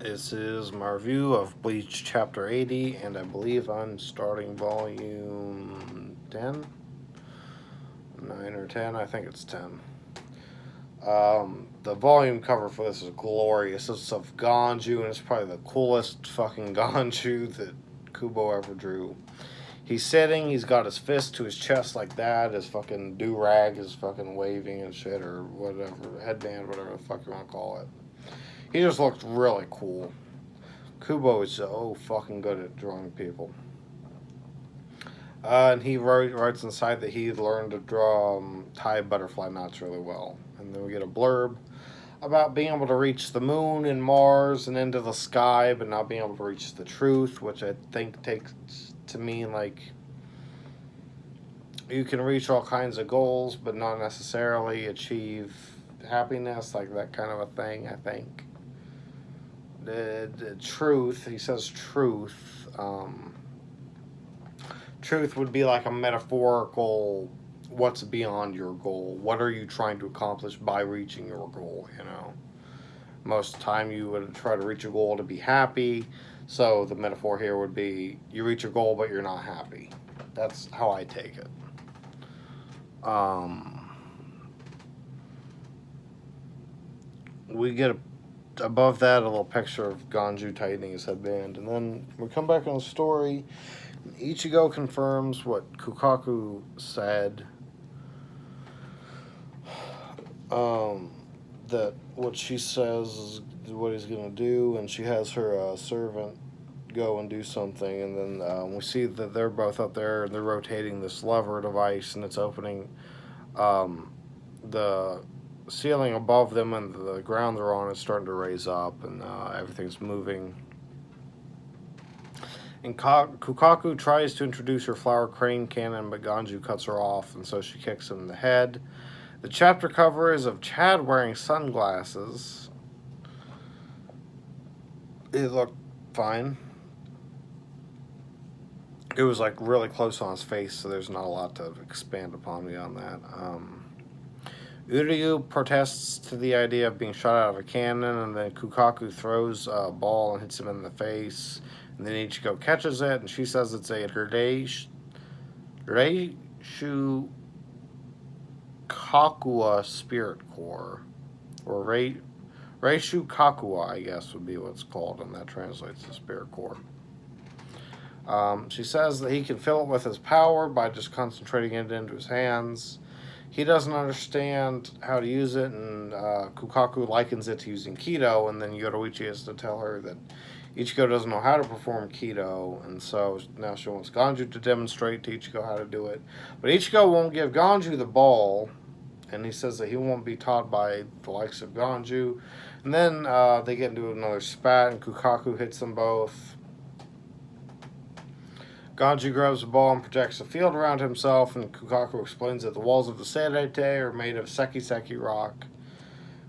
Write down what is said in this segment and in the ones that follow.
This is my review of Bleach Chapter 80, and I believe I'm starting volume 10? 9 or 10? I think it's 10. The volume cover for this is glorious. It's of Ganju, and it's probably the coolest fucking Ganju that Kubo ever drew. He's sitting, he's got his fist to his chest like that, his fucking do-rag is fucking waving and shit, or whatever, headband, whatever the fuck you want to call it. He just looked really cool. Kubo is so fucking good at drawing people. And he writes inside that he learned to draw Thai butterfly knots really well. And then we get a blurb about being able to reach the moon and Mars and into the sky, but not being able to reach the truth, which I think takes to mean like you can reach all kinds of goals, but not necessarily achieve happiness, like that kind of a thing, I think. The truth, he says truth. Truth would be like a metaphorical, what's beyond your goal? What are you trying to accomplish by reaching your goal, you know? Most of the time you would try to reach a goal to be happy. So the metaphor here would be you reach your goal, but you're not happy. That's how I take it. We get above that a little picture of Ganju tightening his headband, and then we come back on the story. Ichigo confirms what Kukaku said, that what she says is what he's gonna do, and she has her servant go and do something, and then we see that they're both up there and they're rotating this lever device, and it's opening the ceiling above them, and the ground they're on is starting to raise up, and everything's moving. And Kukaku tries to introduce her flower crane cannon, but Ganju cuts her off, and so she kicks him in the head. The chapter cover is of Chad wearing sunglasses. It looked fine. It was like really close on his face, so there's not a lot to expand upon beyond that. Uryu protests to the idea of being shot out of a cannon, and then Kukaku throws a ball and hits him in the face. And then Ichigo catches it, and she says it's a Reishu Kakua spirit core. Or Reishu Kakua, I guess, would be what it's called, and that translates to spirit core. She says that he can fill it with his power by just concentrating it into his hands. He doesn't understand how to use it, and Kukaku likens it to using Kido, and then Yoruichi has to tell her that Ichigo doesn't know how to perform Kido, and so now she wants Ganju to demonstrate to Ichigo how to do it. But Ichigo won't give Ganju the ball, and he says that he won't be taught by the likes of Ganju. And then they get into another spat, and Kukaku hits them both. Ganju grabs the ball and projects a field around himself, and Kukaku explains that the walls of the Seirete are made of Seki rock,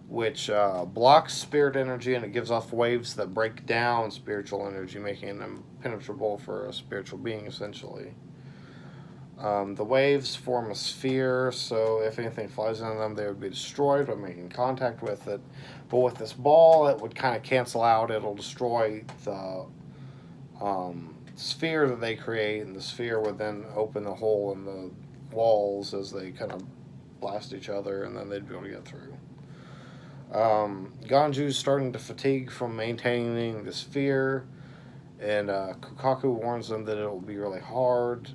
which blocks spirit energy, and it gives off waves that break down spiritual energy, making it impenetrable for a spiritual being, essentially. The waves form a sphere, so if anything flies into them, they would be destroyed by making contact with it. But with this ball, it would kind of cancel out. It'll destroy the sphere that they create, and the sphere would then open a hole in the walls as they kind of blast each other, and then they'd be able to get through. Ganju's starting to fatigue from maintaining the sphere, and Kukaku warns them that it will be really hard.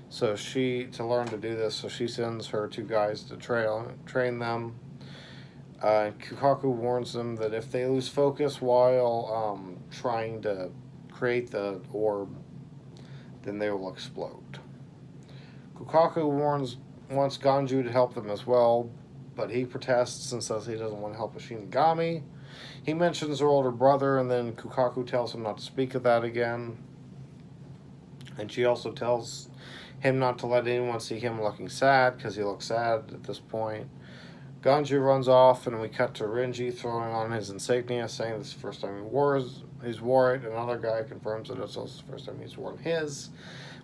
So to learn to do this, so she sends her two guys to train them. Kukaku warns them that if they lose focus while trying to create the orb, then they will explode. Kukaku wants Ganju to help them as well, but he protests and says he doesn't want to help a Shinigami. He mentions her older brother, and then Kukaku tells him not to speak of that again. And she also tells him not to let anyone see him looking sad, because he looks sad at this point. Ganju runs off, and we cut to Renji throwing on his insignia, saying this is the first time he's wore it. Another guy confirms that it's also the first time he's worn his.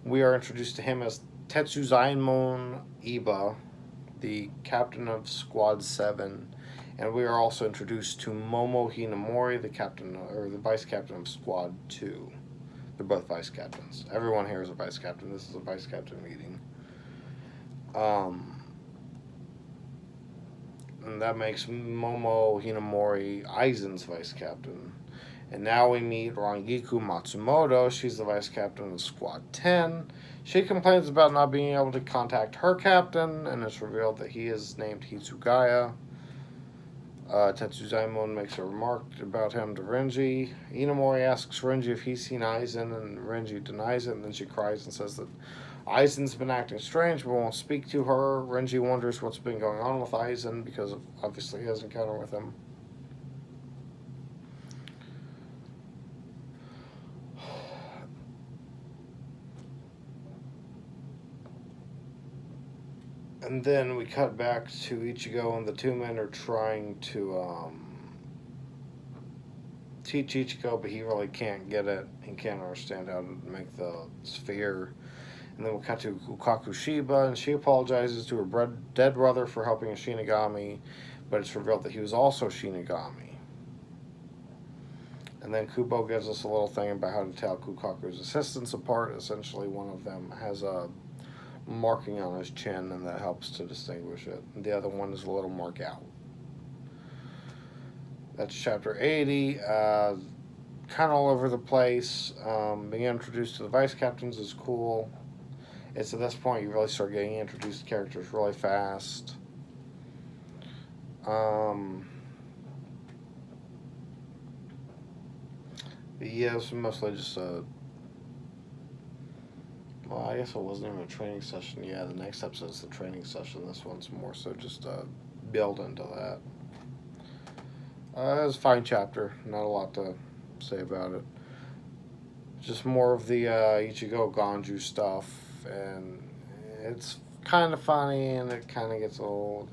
We are introduced to him as Tetsuzaimon Iba, the captain of Squad 7, And we are also introduced to Momo Hinamori, the captain or the vice captain of Squad 2. They're both vice captains. Everyone here is a vice captain. This is a vice captain meeting. And that makes Momo Hinamori Aizen's vice captain. And now we meet Rangiku Matsumoto. She's the vice captain of Squad 10. She complains about not being able to contact her captain, and it's revealed that he is named Hitsugaya. Tetsuzaimon makes a remark about him to Renji. Inamori asks Renji if he's seen Aizen, and Renji denies it, and then she cries and says that Aizen's been acting strange but won't speak to her. Renji wonders what's been going on with Aizen because of, obviously, his encounter with him. And then we cut back to Ichigo, and the two men are trying to teach Ichigo, but he really can't get it. He can't understand how to make the sphere. And then we cut to Kukaku Shiba, and she apologizes to her dead brother for helping a Shinigami, but it's revealed that he was also Shinigami. And then Kubo gives us a little thing about how to tell Kukaku's assistants apart. Essentially, one of them has a marking on his chin, and that helps to distinguish it. And the other one is a little mark out. That's chapter 80. Kind of all over the place. Being introduced to the vice captains is cool. It's at this point you really start getting introduced to characters really fast. Yeah, it's mostly just a... Well, I guess it wasn't even a training session. Yeah, the next episode's the training session. This one's more so just a build into that. It was a fine chapter. Not a lot to say about it. Just more of the Ichigo Ganju stuff. And it's kind of funny and it kind of gets old.